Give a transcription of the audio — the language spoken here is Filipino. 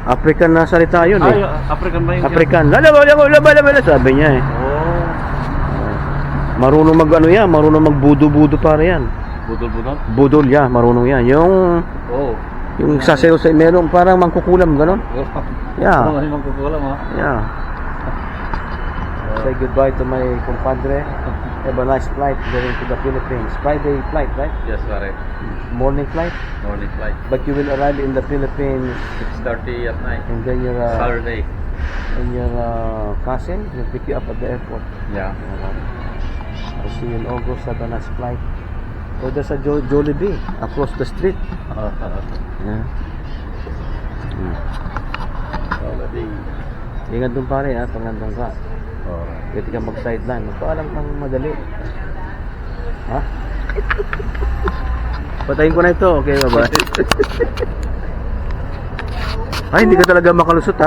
African na salita yun eh. African ba yun? African. Lala, sabi niya eh. Oh. Marunong mag ano yan, marunong mag budo-budo pare yan. Budol-budol? Budol ya, marunong yan. Oh. Yung sasayaw sa meron parang mangkukulam ganon. Yeah. Ano yung magkukulam ha? Yeah. Say goodbye to my compadre. Have a nice flight going to the Philippines. Friday flight, right? Yes, pare. Morning flight. Morning flight. But you will arrive in the Philippines 6:30 at night. and then your Saturday. and your cousin will pick you up at the airport. Yeah. I'll see you in August. Have a nice flight. Oh, there's a Jollibee across the street. Yeah. Ingat dun pare ha, pag nandun ka. Pwede ka mag-sideline. Magpaalam kang madali. Ha? Patayin ko na ito. Okay, bye-bye. Ay, hindi ka talaga makalusot ha.